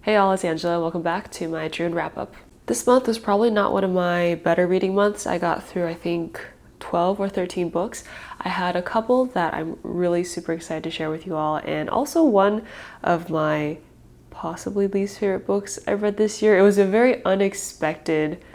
Hey all, it's Angela. Welcome back to my June wrap-up. This month was probably not one of my better reading months. I got through, I think, 12 or 13 books. I had a couple that I'm really super excited to share with you all, and also one of my possibly least favorite books I've read this year. It was a very unexpected,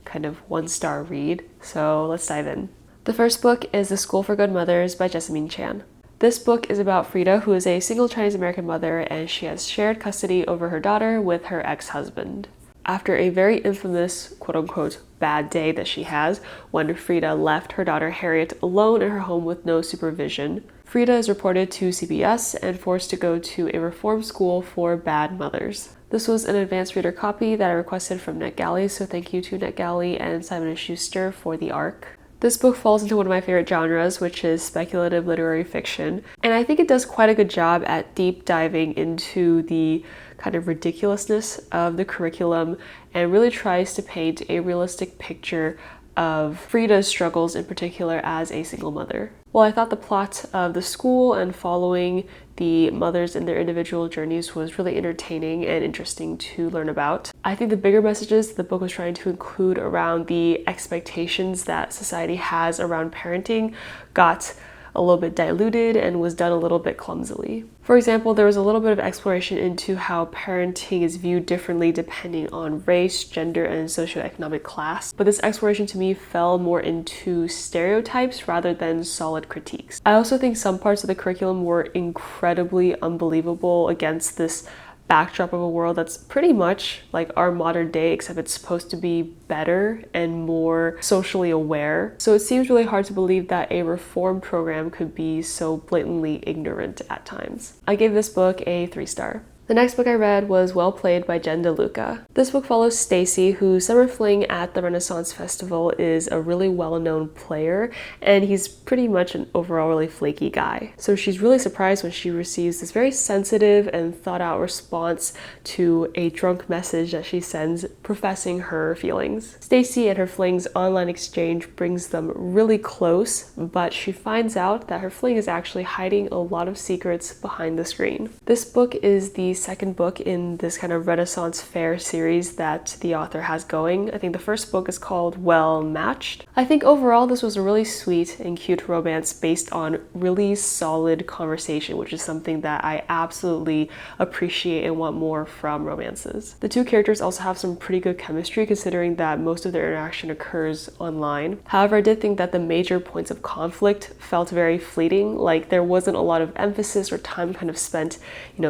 kind of one-star read. So let's dive in. The first book is The School for Good Mothers by Jessamine Chan. This book is about Frida, who is a single Chinese-American mother, and she has shared custody over her daughter with her ex-husband. After a very infamous, quote-unquote, bad day that she has, when Frida left her daughter Harriet alone in her home with no supervision, Frida is reported to CPS and forced to go to a reform school for bad mothers. This was an advanced reader copy that I requested from NetGalley, so thank you to NetGalley and Simon & Schuster for the ARC. This book falls into one of my favorite genres, which is speculative literary fiction, and I think it does quite a good job at deep diving into the kind of ridiculousness of the curriculum and really tries to paint a realistic picture of Frida's struggles in particular as a single mother. While I thought the plot of the school and following the mothers in their individual journeys was really entertaining and interesting to learn about, I think the bigger messages the book was trying to include around the expectations that society has around parenting got a little bit diluted and was done a little bit clumsily. For example, there was a little bit of exploration into how parenting is viewed differently depending on race, gender, and socioeconomic class, but this exploration to me fell more into stereotypes rather than solid critiques. I also think some parts of the curriculum were incredibly unbelievable against this backdrop of a world that's pretty much like our modern day, except it's supposed to be better and more socially aware. So it seems really hard to believe that a reform program could be so blatantly ignorant at times. I gave this book a 3-star. The next book I read was Well Played by Jen DeLuca. This book follows Stacy, whose summer fling at the Renaissance Festival is a really well-known player, and he's pretty much an overall really flaky guy. So she's really surprised when she receives this very sensitive and thought-out response to a drunk message that she sends professing her feelings. Stacy and her fling's online exchange brings them really close, but she finds out that her fling is actually hiding a lot of secrets behind the screen. This book is the second book in this kind of Renaissance fair series that the author has going. I think the first book is called Well Matched. I think overall this was a really sweet and cute romance based on really solid conversation, which is something that I absolutely appreciate and want more from romances. The two characters also have some pretty good chemistry considering that most of their interaction occurs online. However, I did think that the major points of conflict felt very fleeting, like there wasn't a lot of emphasis or time kind of spent,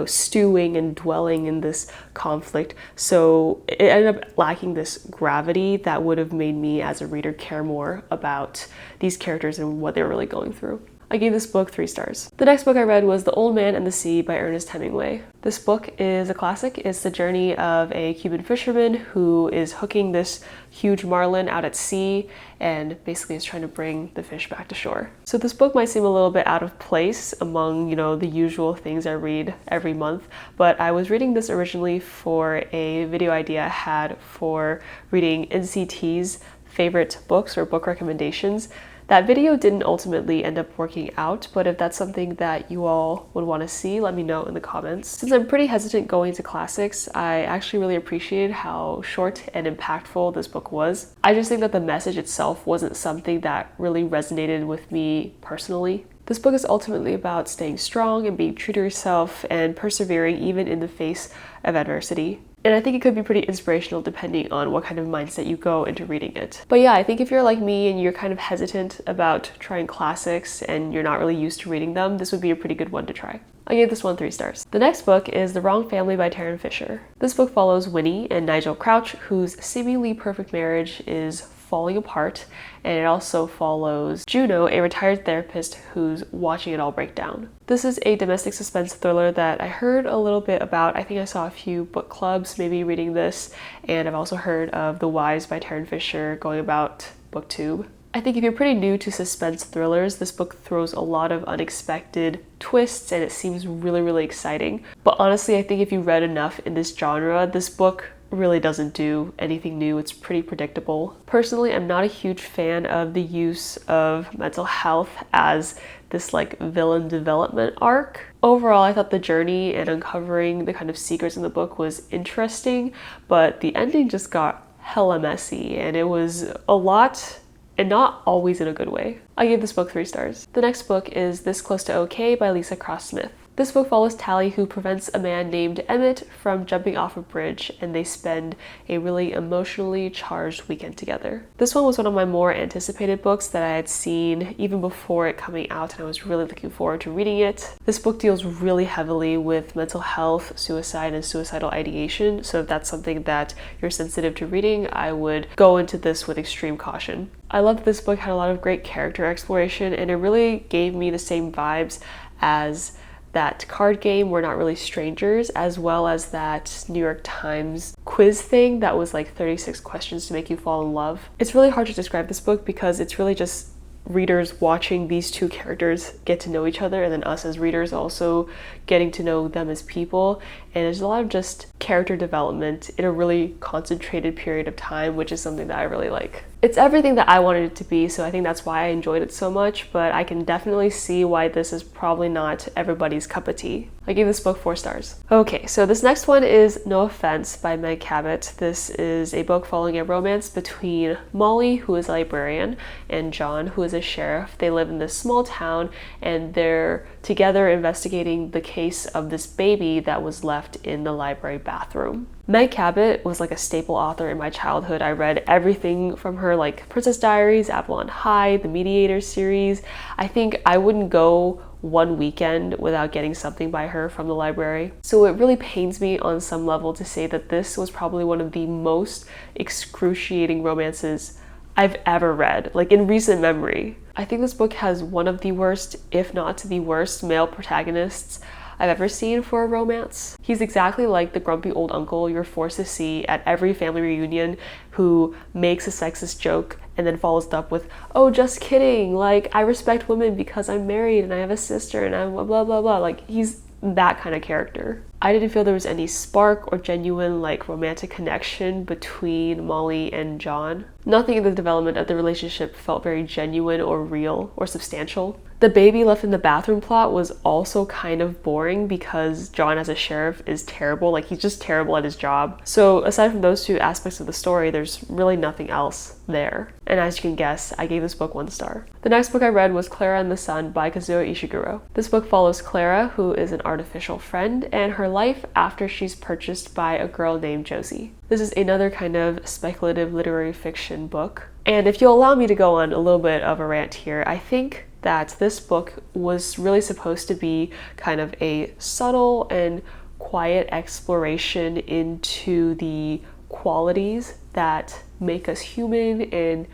stewing and dwelling in this conflict, so it ended up lacking this gravity that would have made me as a reader care more about these characters and what they were really going through. I gave this book 3 stars. The next book I read was The Old Man and the Sea by Ernest Hemingway. This book is a classic. It's the journey of a Cuban fisherman who is hooking this huge marlin out at sea and basically is trying to bring the fish back to shore. So this book might seem a little bit out of place among, the usual things I read every month, but I was reading this originally for a video idea I had for reading NCT's favorite books or book recommendations. That video didn't ultimately end up working out, but if that's something that you all would want to see, let me know in the comments. Since I'm pretty hesitant going to classics, I actually really appreciated how short and impactful this book was. I just think that the message itself wasn't something that really resonated with me personally. This book is ultimately about staying strong and being true to yourself and persevering even in the face of adversity. And I think it could be pretty inspirational depending on what kind of mindset you go into reading it. But yeah, I think if you're like me and you're kind of hesitant about trying classics and you're not really used to reading them, this would be a pretty good one to try. I gave this one 3 stars. The next book is The Wrong Family by Tarryn Fisher. This book follows Winnie and Nigel Crouch, whose seemingly perfect marriage is falling apart, and it also follows Juno, a retired therapist who's watching it all break down. This is a domestic suspense thriller that I heard a little bit about. I think I saw a few book clubs maybe reading this, and I've also heard of The Wives by Tarryn Fisher going about BookTube. I think if you're pretty new to suspense thrillers, this book throws a lot of unexpected twists and it seems really, really exciting. But honestly, I think if you read enough in this genre, this book really doesn't do anything new. It's pretty predictable. Personally, I'm not a huge fan of the use of mental health as this like villain development arc. Overall, I thought the journey and uncovering the kind of secrets in the book was interesting, but the ending just got hella messy and it was a lot and not always in a good way. I gave this book 3 stars. The next book is This Close to Okay by Leesa Cross-Smith. This book follows Tally, who prevents a man named Emmett from jumping off a bridge, and they spend a really emotionally charged weekend together. This one was one of my more anticipated books that I had seen even before it coming out, and I was really looking forward to reading it. This book deals really heavily with mental health, suicide, and suicidal ideation, so if that's something that you're sensitive to reading, I would go into this with extreme caution. I loved this book, had a lot of great character exploration, and it really gave me the same vibes as that card game We're Not Really Strangers, as well as that New York Times quiz thing that was like 36 questions to make you fall in love. It's really hard to describe this book because it's really just readers watching these two characters get to know each other, and then us as readers also getting to know them as people. And there's a lot of just character development in a really concentrated period of time, which is something that I really like. It's everything that I wanted it to be, so I think that's why I enjoyed it so much, but I can definitely see why this is probably not everybody's cup of tea. I gave this book 4 stars. Okay, so this next one is No Offense by Meg Cabot. This is a book following a romance between Molly, who is a librarian, and John, who is a sheriff. They live in this small town and they're together investigating the case of this baby that was left in the library bathroom. Meg Cabot was like a staple author in my childhood. I read everything from her, like Princess Diaries, Avalon High, the Mediator series. I think I wouldn't go one weekend without getting something by her from the library. So it really pains me on some level to say that this was probably one of the most excruciating romances I've ever read, like in recent memory. I think this book has one of the worst, if not the worst, male protagonists I've ever seen for a romance. He's exactly like the grumpy old uncle you're forced to see at every family reunion who makes a sexist joke and then follows it up with, oh, just kidding, like I respect women because I'm married and I have a sister and I'm blah blah blah blah. Like he's that kind of character. I didn't feel there was any spark or genuine like romantic connection between Molly and John. Nothing in the development of the relationship felt very genuine or real or substantial. The baby left in the bathroom plot was also kind of boring because John as a sheriff is terrible. Like he's just terrible at his job. So aside from those 2 aspects of the story, there's really nothing else there. And as you can guess, I gave this book 1 star. The next book I read was Klara and the Sun by Kazuo Ishiguro. This book follows Klara, who is an artificial friend, and her life after she's purchased by a girl named Josie. This is another kind of speculative literary fiction book. And if you'll allow me to go on a little bit of a rant here, I think that this book was really supposed to be kind of a subtle and quiet exploration into the qualities that make us human and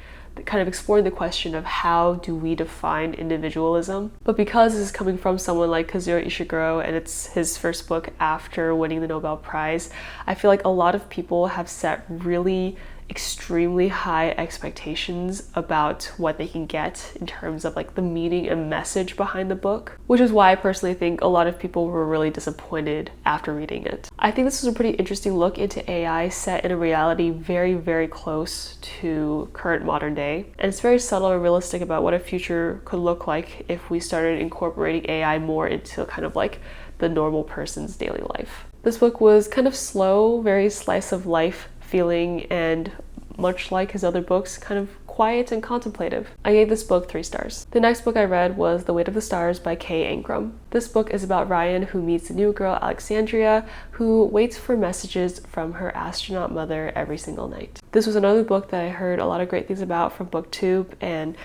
kind of exploring the question of how do we define individualism. But because this is coming from someone like Kazuo Ishiguro and it's his first book after winning the Nobel Prize, I feel like a lot of people have set really extremely high expectations about what they can get in terms of like the meaning and message behind the book, which is why I personally think a lot of people were really disappointed after reading it. I think this is a pretty interesting look into AI set in a reality very, very close to current modern day. And it's very subtle and realistic about what a future could look like if we started incorporating AI more into kind of like the normal person's daily life. This book was kind of slow, very slice of life feeling, and much like his other books, kind of quiet and contemplative. I gave this book 3 stars. The next book I read was The Weight of the Stars by Ancrum. This book is about Ryan, who meets a new girl, Alexandria, who waits for messages from her astronaut mother every single night. This was another book that I heard a lot of great things about from BookTube, and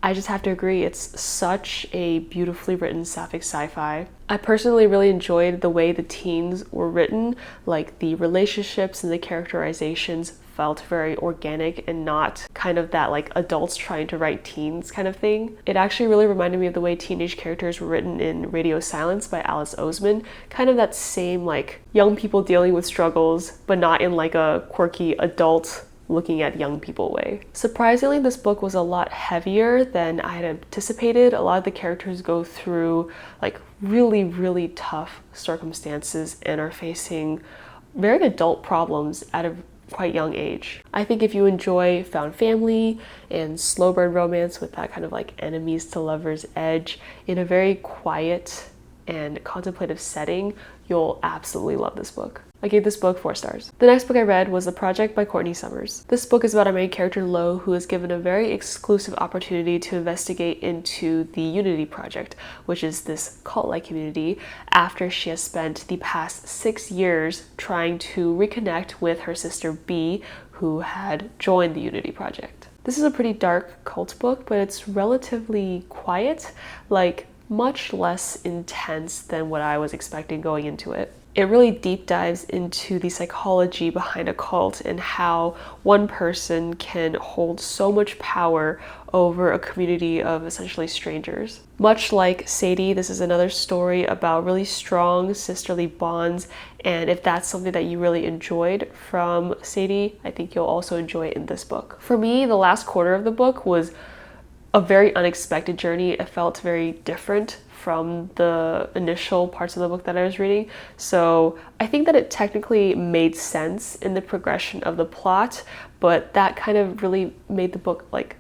I just have to agree, it's such a beautifully written sapphic sci-fi. I personally really enjoyed the way the teens were written, like the relationships and the characterizations felt very organic and not kind of that like adults trying to write teens kind of thing. It actually really reminded me of the way teenage characters were written in Radio Silence by Alice Oseman, kind of that same like young people dealing with struggles, but not in like a quirky adult looking at young people way. Surprisingly, this book was a lot heavier than I had anticipated. A lot of the characters go through like really, really tough circumstances and are facing very adult problems at a quite young age. I think if you enjoy found family and slow burn romance with that kind of like enemies to lovers edge in a very quiet and contemplative setting, you'll absolutely love this book. I gave this book 4 stars. The next book I read was The Project by Courtney Summers. This book is about our main character Lo, who is given a very exclusive opportunity to investigate into the Unity Project, which is this cult-like community, after she has spent the past 6 years trying to reconnect with her sister B, who had joined the Unity Project. This is a pretty dark cult book, but it's relatively quiet, like much less intense than what I was expecting going into it. It really deep dives into the psychology behind a cult and how one person can hold so much power over a community of essentially strangers. Much like Sadie, this is another story about really strong sisterly bonds, and if that's something that you really enjoyed from Sadie, I think you'll also enjoy it in this book. For me, the last quarter of the book was a very unexpected journey. It felt very different from the initial parts of the book that I was reading. So I think that it technically made sense in the progression of the plot, but that kind of really made the book like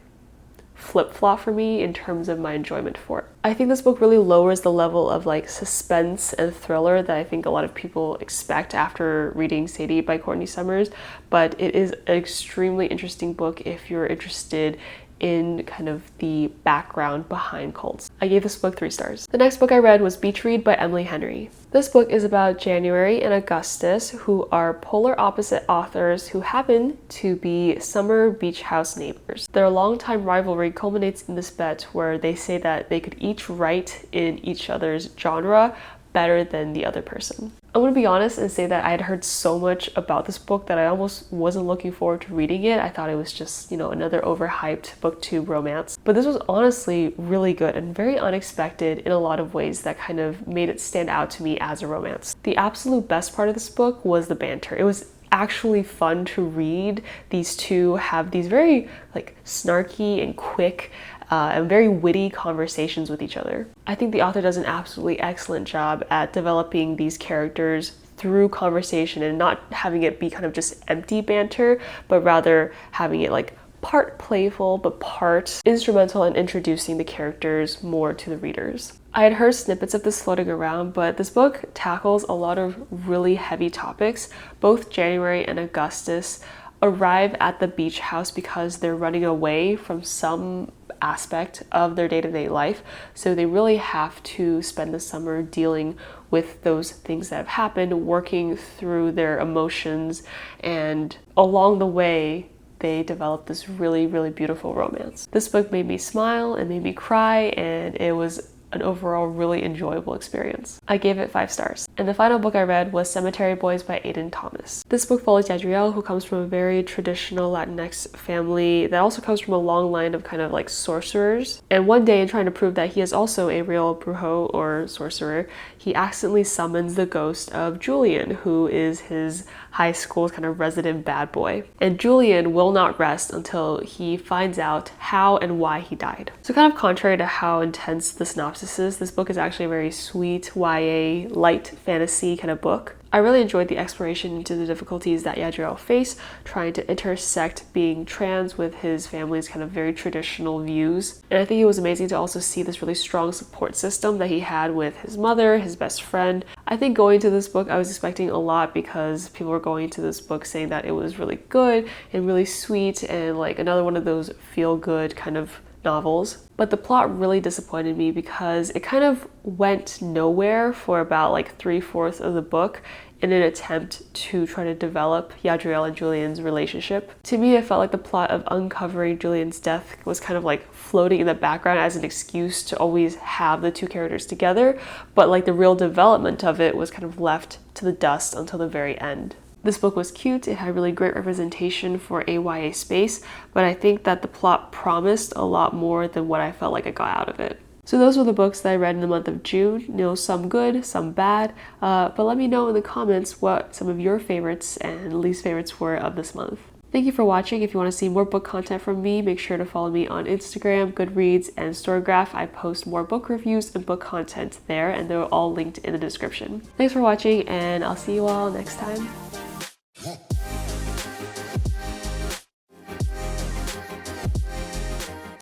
flip-flop for me in terms of my enjoyment for it. I think this book really lowers the level of like suspense and thriller that I think a lot of people expect after reading Sadie by Courtney Summers, but it is an extremely interesting book if you're interested in kind of the background behind cults. I gave this book 3 stars. The next book I read was Beach Read by Emily Henry. This book is about January and Augustus, who are polar opposite authors who happen to be summer beach house neighbors. Their longtime rivalry culminates in this bet where they say that they could each write in each other's genre better than the other person. I'm gonna be honest and say that I had heard so much about this book that I almost wasn't looking forward to reading it. I thought it was just, another overhyped booktube romance. But this was honestly really good and very unexpected in a lot of ways that kind of made it stand out to me as a romance. The absolute best part of this book was the banter. It was actually fun to read. These two have these very like snarky and quick and very witty conversations with each other. I think the author does an absolutely excellent job at developing these characters through conversation and not having it be kind of just empty banter, but rather having it like part playful but part instrumental in introducing the characters more to the readers. I had heard snippets of this floating around, but this book tackles a lot of really heavy topics. Both January and Augustus arrive at the beach house because they're running away from some aspect of their day-to-day life, so they really have to spend the summer dealing with those things that have happened, working through their emotions, and along the way they develop this really, really beautiful romance. This book made me smile and made me cry, and it was an overall really enjoyable experience. I gave it 5 stars. And the final book I read was Cemetery Boys by Aiden Thomas. This book follows Yadriel, who comes from a very traditional Latinx family that also comes from a long line of kind of like sorcerers. And one day, in trying to prove that he is also a real brujo or sorcerer, he accidentally summons the ghost of Julian, who is his high school's kind of resident bad boy. And Julian will not rest until he finds out how and why he died. So kind of contrary to how intense the synopsis is, this book is actually a very sweet YA light fantasy kind of book. I really enjoyed the exploration into the difficulties that Yadriel faced, trying to intersect being trans with his family's kind of very traditional views. And I think it was amazing to also see this really strong support system that he had with his mother, his best friend. I think going to this book, I was expecting a lot because people were going to this book saying that it was really good and really sweet and like another one of those feel-good kind of novels. But the plot really disappointed me because it kind of went nowhere for about like 3/4 of the book in an attempt to try to develop Yadriel and Julian's relationship. To me, it felt like the plot of uncovering Julian's death was kind of like floating in the background as an excuse to always have the two characters together, but like the real development of it was kind of left to the dust until the very end. This book was cute, it had really great representation for a YA space, but I think that the plot promised a lot more than what I felt like I got out of it. So those were the books that I read in the month of June, some good, some bad, but let me know in the comments what some of your favorites and least favorites were of this month. Thank you for watching. If you want to see more book content from me, make sure to follow me on Instagram, Goodreads, and Storygraph. I post more book reviews and book content there, and they're all linked in the description. Thanks for watching, and I'll see you all next time.